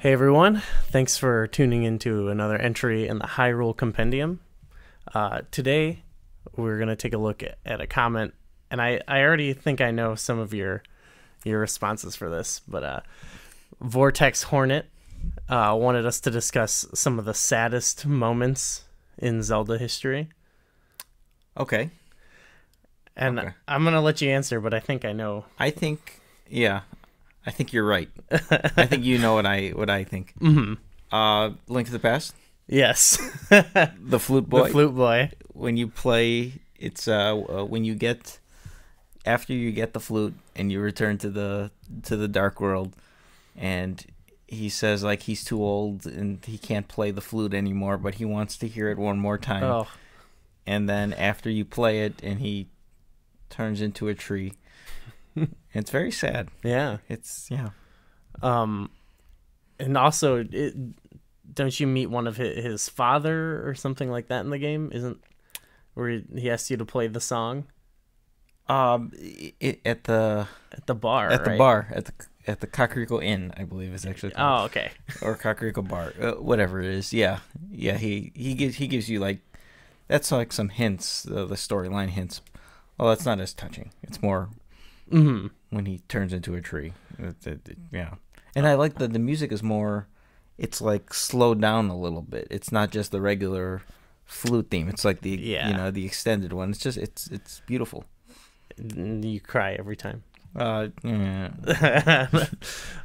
Hey everyone, thanks for tuning into another entry in the Hyrule Compendium. Today, we're going to take a look at a comment, and I already think I know some of your responses for this, but Vortex Hornet wanted us to discuss some of the saddest moments in Zelda history. Okay. And Okay. I'm going to let you answer, but I think I know. I think you're right. I think you know what I think. Link to the Past, Yes. the Flute Boy. The Flute Boy. When you play, it's when you get after you get the flute and you return to the Dark World, and he says like he's too old and he can't play the flute anymore, but he wants to hear it one more time. Oh, And then after you play it, and he turns into a tree. It's very sad. yeah. Yeah. And also, don't you meet one of his father or something like that in the game? Isn't where he asks you to play the song At the bar? Right? bar at the Kakariko Inn, I believe is actually called. Oh, okay. Or Kakariko Bar, whatever it is. Yeah. He gives you like that's like some hints, the storyline hints. Well, that's not as touching. It's more when he turns into a tree. Yeah. And I like the music is more. It's like slowed down a little bit. It's not just the regular flute theme. It's like the the extended one. It's just it's beautiful. You cry every time. Yeah.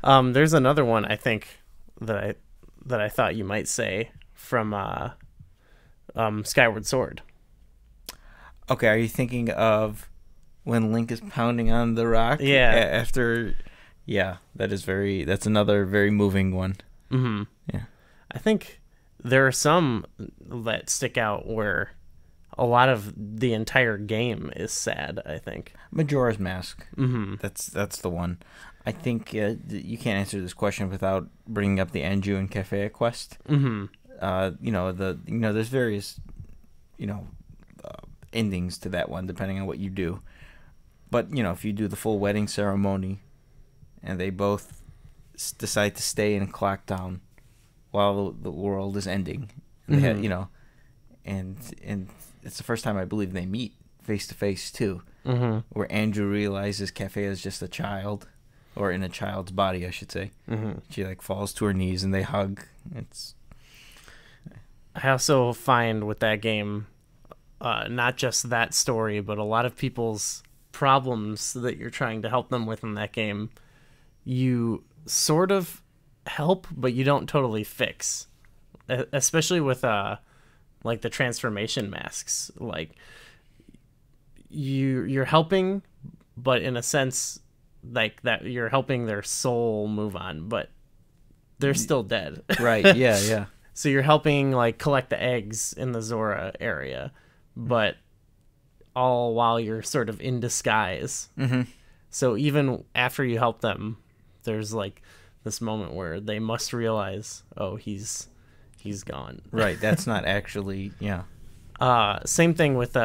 There's another one I think that I thought you might say from Skyward Sword. Okay, are you thinking of when Link is pounding on the rock? Yeah. After, that's another very moving one. Mm-hmm. Yeah. I think there are some that stick out where a lot of the entire game is sad, I think. Majora's Mask. Mm-hmm. That's the one. I think you can't answer this question without bringing up the Anju and Cafe quest. Mm-hmm. There's various, endings to that one depending on what you do. But if you do the full wedding ceremony, and they both decide to stay in Clocktown while the world is ending, and they had, and it's the first time I believe they meet face to face too, where Andrew realizes Cafe is just a child, or in a child's body, I should say. She like falls to her knees and they hug. I also find with that game, not just that story, but a lot of people's problems that you're trying to help them with in that game, you sort of help, but you don't totally fix. Especially with like the transformation masks. Like you're helping, but in a sense, like that you're helping their soul move on, but they're still dead. Right? Yeah. So you're helping like collect the eggs in the Zora area, but all while you're sort of in disguise. So even after you help them, there's like this moment where they must realize, oh, he's gone. Right. That's not actually. Yeah. Same thing with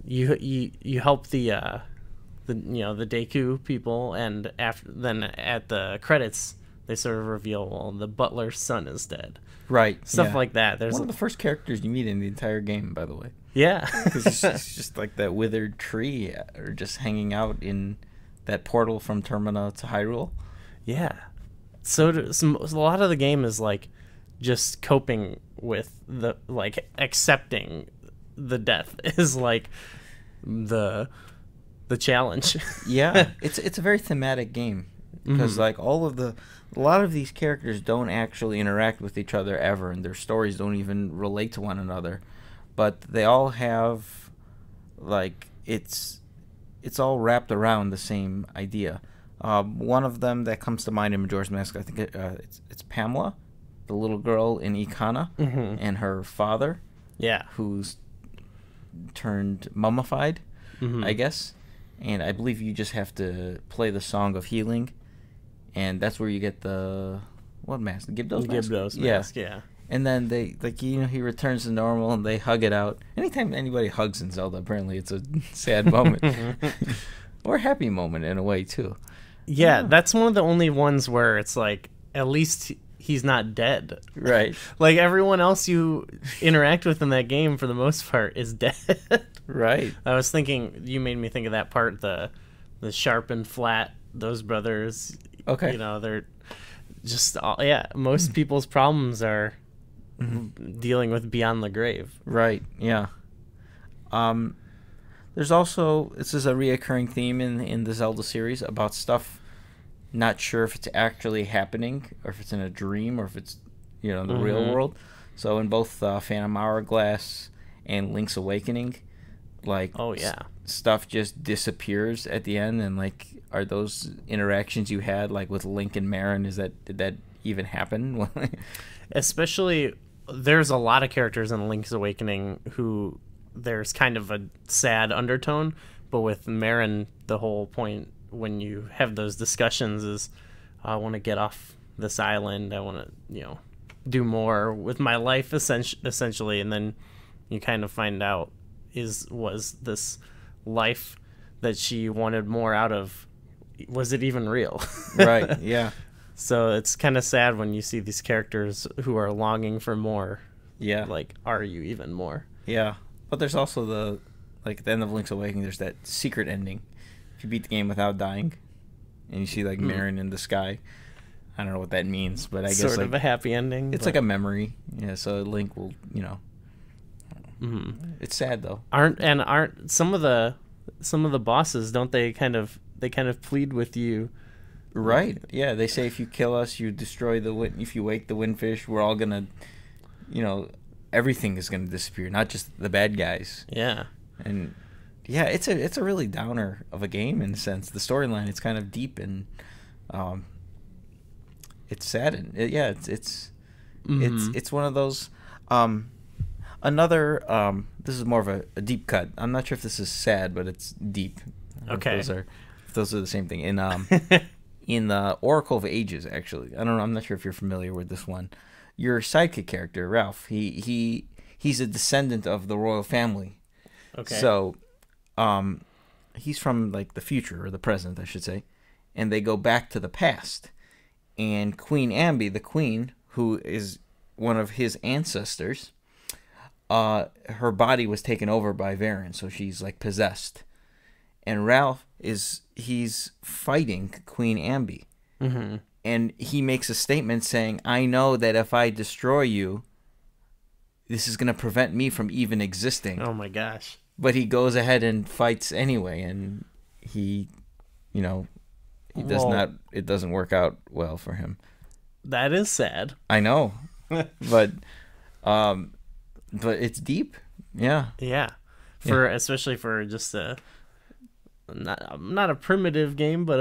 you help the Deku people, and then at the credits they sort of reveal, well, the butler's son is dead. Right. Stuff like that. There's one of the first characters you meet in the entire game, by the way. Yeah. Because it's just like that withered tree, or just hanging out in that portal from Termina to Hyrule. Yeah. So a lot of the game is like just coping with the, like, accepting the death is like the challenge. Yeah, it's a very thematic game because like a lot of these characters don't actually interact with each other ever, and their stories don't even relate to one another, but they all have like it's all wrapped around the same idea. One of them that comes to mind in Majora's Mask, I think it's Pamela, the little girl in Ikana, and her father, who's turned mummified, I guess. And I believe you just have to play the Song of Healing, and that's where you get the what mask? The Gibdos mask. Gibdos mask, yeah. And then he returns to normal, and they hug it out. Anytime anybody hugs in Zelda, apparently it's a sad moment, or a happy moment in a way too. Yeah, that's one of the only ones where it's like at least he's not dead. Right. Like everyone else you interact with in that game, for the most part, is dead. Right. I was thinking, you made me think of that part, the sharp and flat, those brothers. Okay. You know, they're just most people's problems are dealing with beyond the grave. Right. Yeah. There's also, this is a reoccurring theme in the Zelda series about stuff not sure if it's actually happening or if it's in a dream or if it's, the real world. So in both Phantom Hourglass and Link's Awakening, like, stuff just disappears at the end, and like, are those interactions you had like with Link and Marin, did that even happen? Especially, there's a lot of characters in Link's Awakening who there's kind of a sad undertone, but with Marin, the whole point when you have those discussions is, I want to get off this island, I want to do more with my life, essentially, and then you kind of find out was this life that she wanted more out of, was it even real? Right. Yeah. So it's kind of sad when you see these characters who are longing for more. Yeah. Like, are you even more? Yeah. But there's also at the end of Link's Awakening, there's that secret ending. If you beat the game without dying, and you see like Marin in the sky. I don't know what that means, but I guess sort of a happy ending. It's like a memory. Yeah. So Link will, It's sad though. Aren't some of the bosses, don't they kind of plead with you? Right. Yeah. They say if you kill us, you destroy if you wake the windfish, we're all gonna, everything is gonna disappear, not just the bad guys. Yeah. And yeah, it's a really downer of a game in a sense. The storyline, it's kind of deep and it's sad and it's one of those. This is more of a deep cut. I'm not sure if this is sad, but it's deep. Okay. If those are the same thing. In the Oracle of Ages, actually. I don't know. I'm not sure if you're familiar with this one. Your sidekick character, Ralph, he's a descendant of the royal family. Okay. So, he's from like the future or the present, I should say, and they go back to the past. And Queen Ambi, the queen, who is one of his ancestors, her body was taken over by Varen, so she's like possessed. And Ralph he's fighting Queen Ambi. Mm-hmm. And he makes a statement saying, I know that if I destroy you, this is going to prevent me from even existing. Oh my gosh. But he goes ahead and fights anyway, and it doesn't work out well for him. That is sad. I know. But it's deep. Yeah. Yeah. Especially for just not a primitive game, but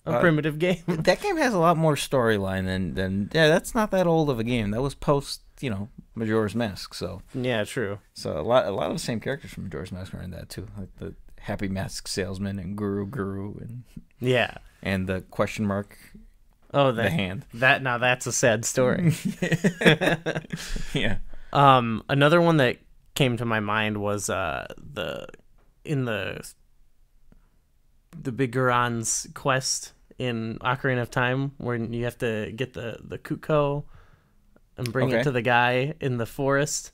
a primitive game. That game has a lot more storyline than that's not that old of a game. That was post, Majora's Mask, so. Yeah, true. So a lot of the same characters from Majora's Mask are in that too. Like the Happy Mask Salesman and Guru and and the question mark. Oh, the hand. That's a sad story. Yeah. Another one that came to my mind was the Big Goron's quest in Ocarina of Time, where you have to get the Kuko and bring it to the guy in the forest,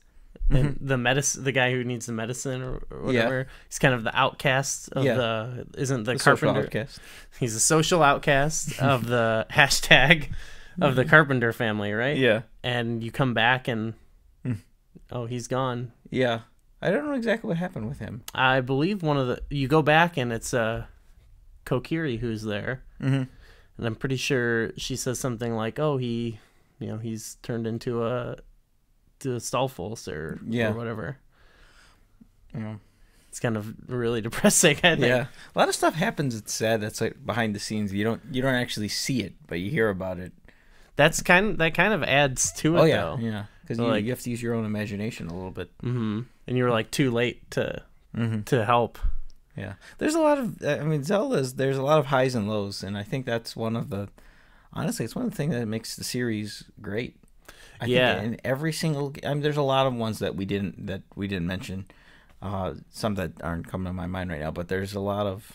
and the guy who needs the medicine or whatever. Yeah. He's kind of the outcast of the carpenter. Outcast. He's a social outcast of the hashtag of the Carpenter family, right? Yeah. And you come back and he's gone. Yeah. I don't know exactly what happened with him. I believe you go back and it's Kokiri who's there. Mm-hmm. And I'm pretty sure she says something like, "Oh, he's turned into a Stallfos or whatever." Yeah, it's kind of really depressing. I think. Yeah, a lot of stuff happens. It's sad. That's like behind the scenes. You don't actually see it, but you hear about it. That kind of adds to it. Oh yeah, though. Yeah, because you have to use your own imagination a little bit. Mm-hmm. And you're like too late to help. Yeah, there's a lot of. Zelda's. There's a lot of highs and lows, and I think that's one of the. Honestly, it's one of the things that makes the series great. I think in every single. There's a lot of ones that we didn't mention. Some that aren't coming to my mind right now, but there's a lot of,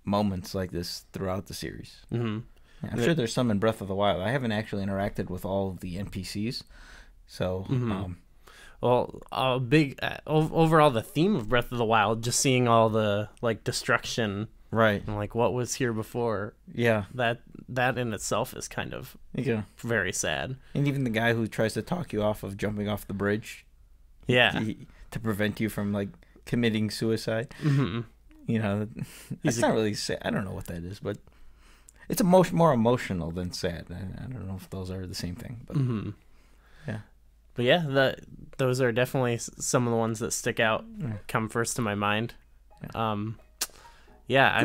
moments like this throughout the series. Mm-hmm. Yeah, I'm sure there's some in Breath of the Wild. I haven't actually interacted with all of the NPCs, so Well, overall, the theme of Breath of the Wild, just seeing all the like destruction, right, and like what was here before. Yeah, that in itself is kind of very sad. And even the guy who tries to talk you off of jumping off the bridge, to prevent you from like committing suicide. You know, it's not really sad. I don't know what that is, but it's more emotional than sad. I don't know if those are the same thing, but yeah. But yeah, those are definitely some of the ones that stick out, come first to my mind. Good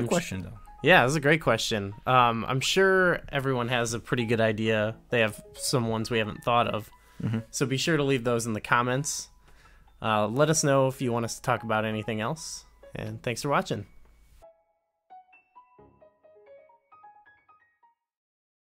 question though. Yeah, that's a great question. I'm sure everyone has a pretty good idea. They have some ones we haven't thought of. So be sure to leave those in the comments. Let us know if you want us to talk about anything else. And thanks for watching.